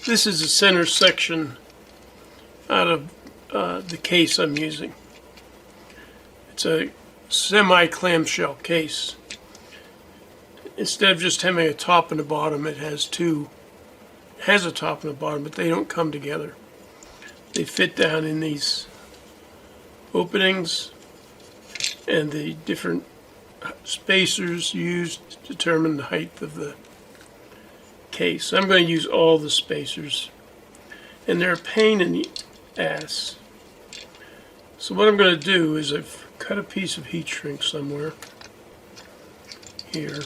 This is the center section out of the case I'm using. It's a semi-clamshell case. Instead of just having a top and a bottom, it has two. It has a top and a bottom, but they don't come together. They fit down in these openings, and the different spacers used to determine the height of the case. I'm going to use all the spacers, and they're a pain in the ass. So what I'm going to do is I've cut a piece of heat shrink somewhere here.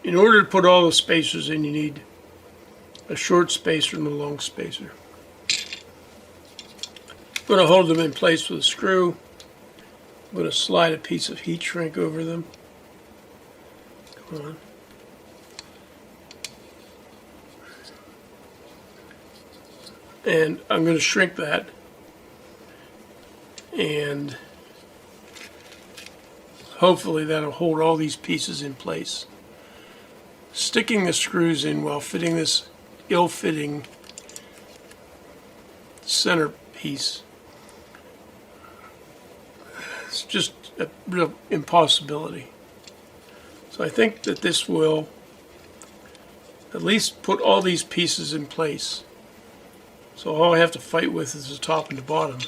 In order to put all the spacers in, you need a short spacer and a long spacer. I'm going to hold them in place with a screw. I'm going to slide a piece of heat shrink over them. Come on. And I'm going to shrink that, and hopefully that'll hold all these pieces in place. Sticking the screws in while fitting this ill-fitting center piece, it's just a real impossibility. So I think that this will at least put all these pieces in place. So all I have to fight with is the top and the bottom,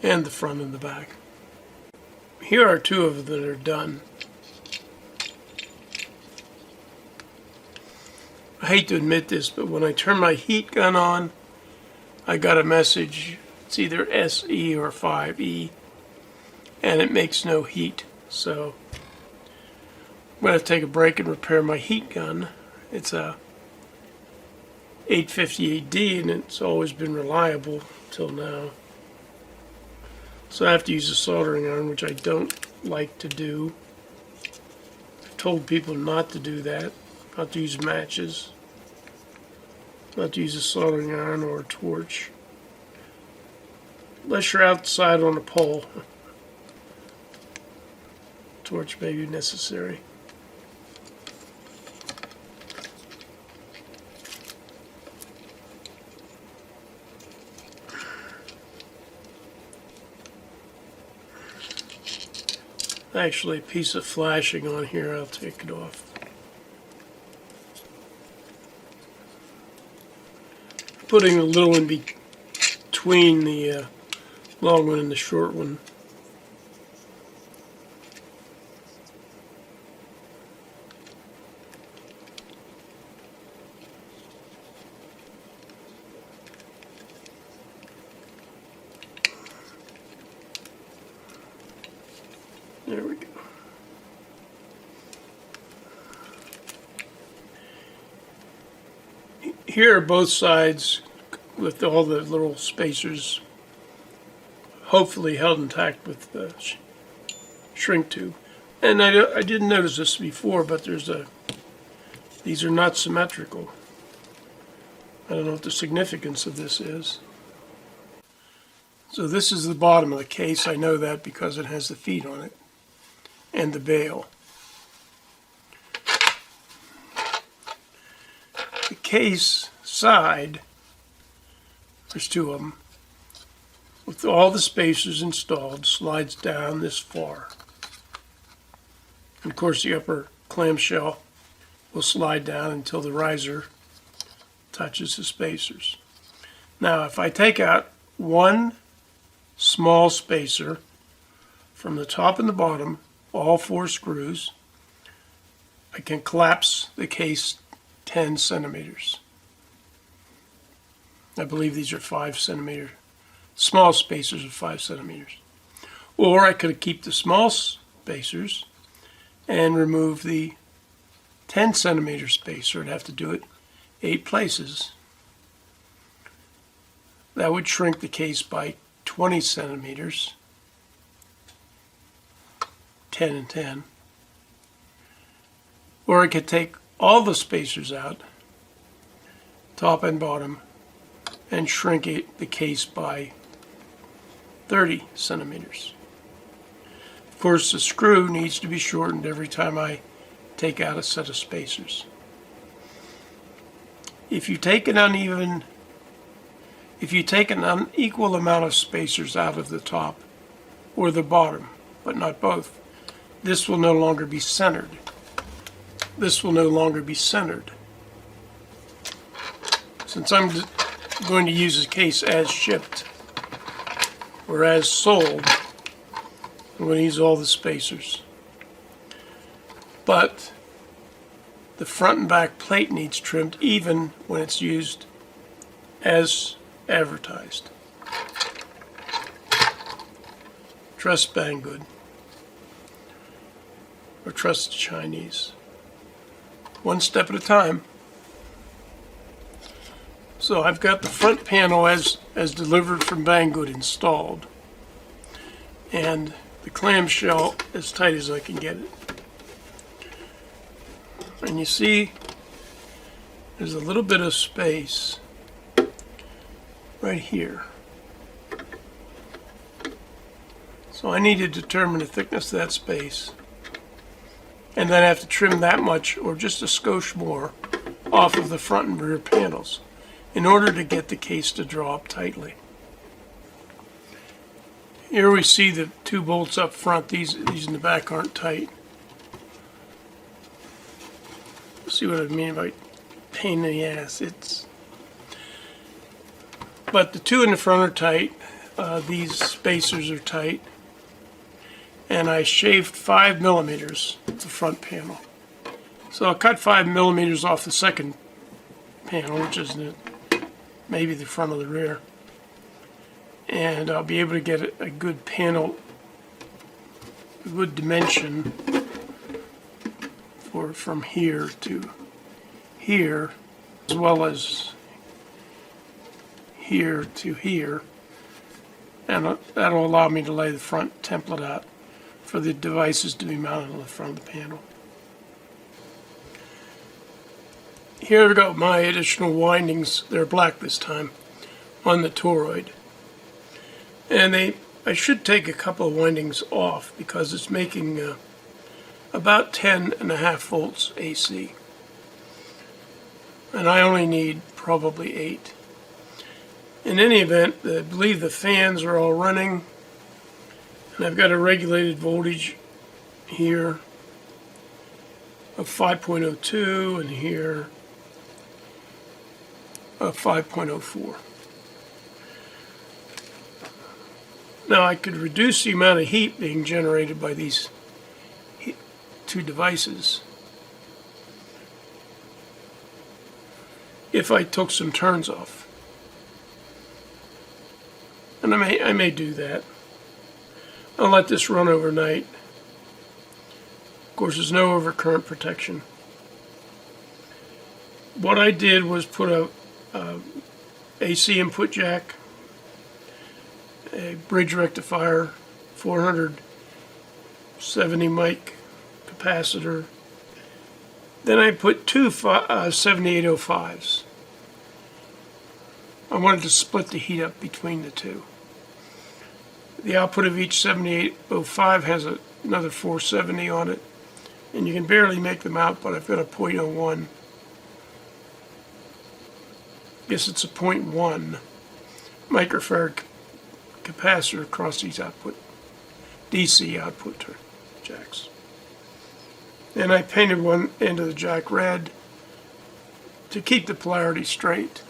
and the front and the back. Here are two of them that are done. I hate to admit this, but when I turn my heat gun on, I got a message. It's either SE or 5E, and it makes no heat. So I'm going to take a break and repair my heat gun. It's a 858D, and it's always been reliable till now. So I have to use a soldering iron, which I don't like to do. I've told people not to do that, not to use matches, not to use a soldering iron or a torch, unless you're outside on a pole. Torch may be necessary. Actually, a piece of flashing on here, I'll take it off. Putting a little in between the long one and the short one. There we go. Here are both sides with all the little spacers hopefully held intact with the shrink tube. And I didn't notice this before, but these are not symmetrical. I don't know what the significance of this is. So this is the bottom of the case. I know that because it has the feet on it and the bail. The case side, there's two of them, with all the spacers installed, slides down this far. And of course the upper clamshell will slide down until the riser touches the spacers. Now if I take out one small spacer from the top and the bottom, all four screws, I can collapse the case 10 centimeters. I believe these are 5 centimeter, small spacers of 5 centimeters. Or I could keep the small spacers and remove the 10 centimeter spacer. I'd have to do it 8 places. That would shrink the case by 20 centimeters, 10 and 10. Or I could take all the spacers out, top and bottom, and shrink the case by 30 centimeters. Of course, the screw needs to be shortened every time I take out a set of spacers. If you take an unequal amount of spacers out of the top or the bottom, but not both, this will no longer be centered. This will no longer be centered. Since I'm going to use the case as shipped or as sold, I'm going to use all the spacers. But the front and back plate needs trimmed even when it's used as advertised. Trust Banggood, or trust the Chinese. One step at a time. So I've got the front panel as delivered from Banggood installed, and the clamshell as tight as I can get it. And you see there's a little bit of space right here. So I need to determine the thickness of that space, and then I have to trim that much or just a skosh more off of the front and rear panels in order to get the case to draw up tightly. Here we see the two bolts up front. These in the back aren't tight. See what I mean by pain in the ass? But the two in the front are tight. These spacers are tight. And I shaved 5 millimeters of the front panel. So I'll cut 5 millimeters off the second panel, which is maybe the front of the rear. And I'll be able to get a good panel, a good dimension from here to here, as well as here to here, and that'll allow me to lay the front template out for the devices to be mounted on the front of the panel. Here I've got my additional windings. They're black this time on the toroid, and I should take a couple of windings off because it's making about 10.5 volts AC. And I only need probably 8. In any event, I believe the fans are all running. And I've got a regulated voltage here of 5.02 and here of 5.04. Now I could reduce the amount of heat being generated by these two devices if I took some turns off, and I may do that. I'll let this run overnight. Of course, there's no overcurrent protection. What I did was put a AC input jack, a bridge rectifier, 470 mic capacitor. Then I put two 7805s. I wanted to split the heat up between the two. The output of each 7805 has another 470 on it, and you can barely make them out, but I've got a 0.01. Guess it's a 0.1 microfarad capacitor across these DC output jacks. And I painted one end of the jack red to keep the polarity straight.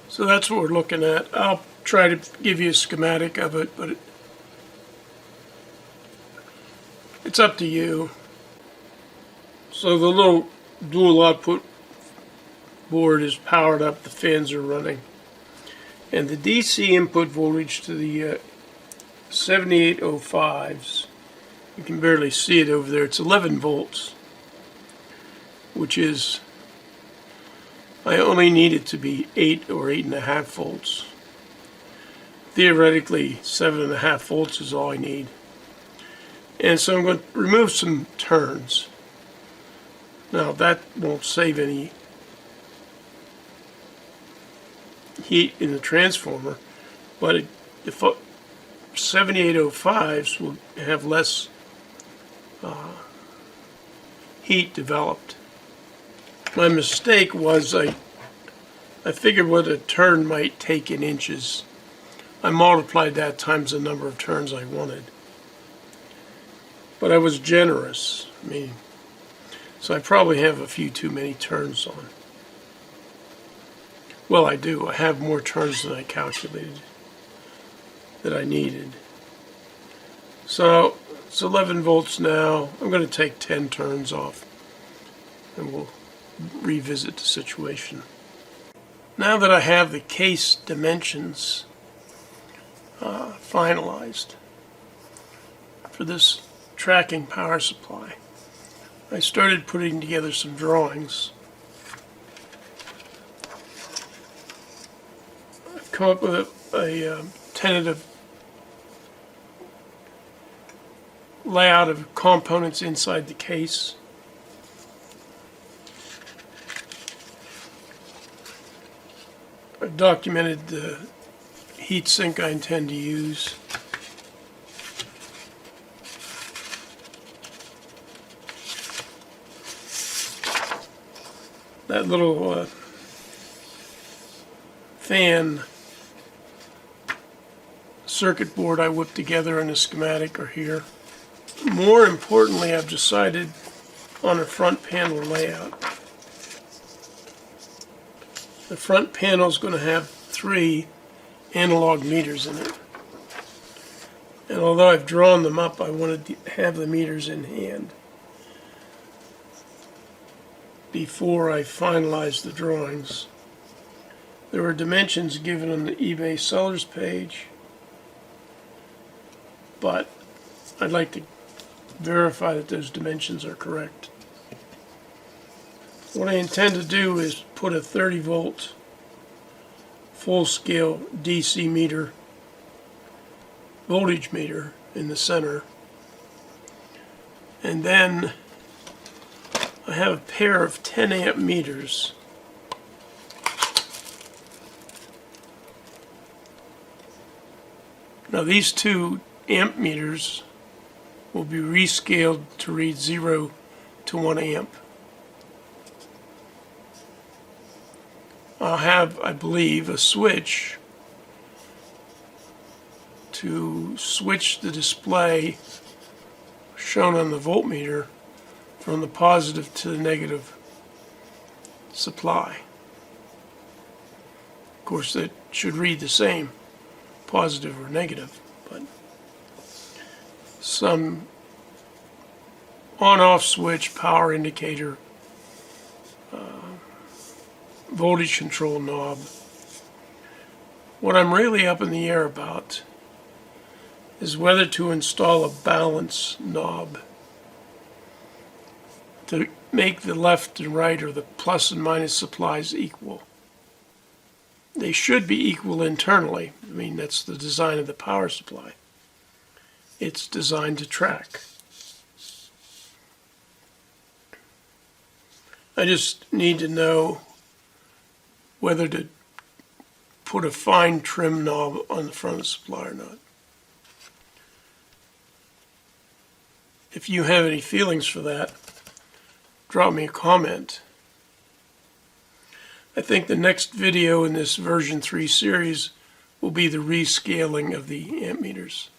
So that's what we're looking at. I'll try to give you a schematic of it, but it's up to you. So the little dual output board is powered up, the fans are running. And the DC input voltage to the 7805s, you can barely see it over there, it's 11 volts, which is, I only need it to be 8 or 8.5 volts. Theoretically, 7.5 volts is all I need. And so I'm going to remove some turns. Now that won't save any heat in the transformer, but the 7805s will have less heat developed. My mistake was I figured what a turn might take in inches. I multiplied that times the number of turns I wanted. But I was generous. So I probably have a few too many turns on. Well, I do. I have more turns than I calculated that I needed. So it's 11 volts now. I'm going to take 10 turns off and we'll revisit the situation. Now that I have the case dimensions finalized for this tracking power supply, I started putting together some drawings. I've come up with a tentative layout of components inside the case. I've documented the heat sink I intend to use. That little fan circuit board I whipped together in a schematic are here. More importantly, I've decided on a front panel layout. The front panel is going to have 3 analog meters in it. And although I've drawn them up, I wanted to have the meters in hand before I finalize the drawings. There were dimensions given on the eBay sellers page, but I'd like to verify that those dimensions are correct. What I intend to do is put a 30 volt full-scale DC meter, voltage meter in the center, and then I have a pair of 10 amp meters Now these 2 amp meters will be rescaled to read 0 to 1 amp. I'll have, I believe, a switch to switch the display shown on the voltmeter from the positive to the negative supply. Of course, that should read the same, positive or negative, but some on-off switch, power indicator, voltage control knob. What I'm really up in the air about is whether to install a balance knob to make the left and right, or the plus and minus supplies, equal. They should be equal internally. I mean, that's the design of the power supply. It's designed to track. I just need to know whether to put a fine trim knob on the front of the supply or not. If you have any feelings for that, drop me a comment. I think the next video in this version 3 series will be the rescaling of the amp meters.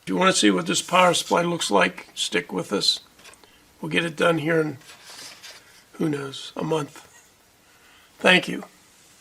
If you want to see what this power supply looks like, stick with us. We'll get it done here in, who knows, a month. Thank you.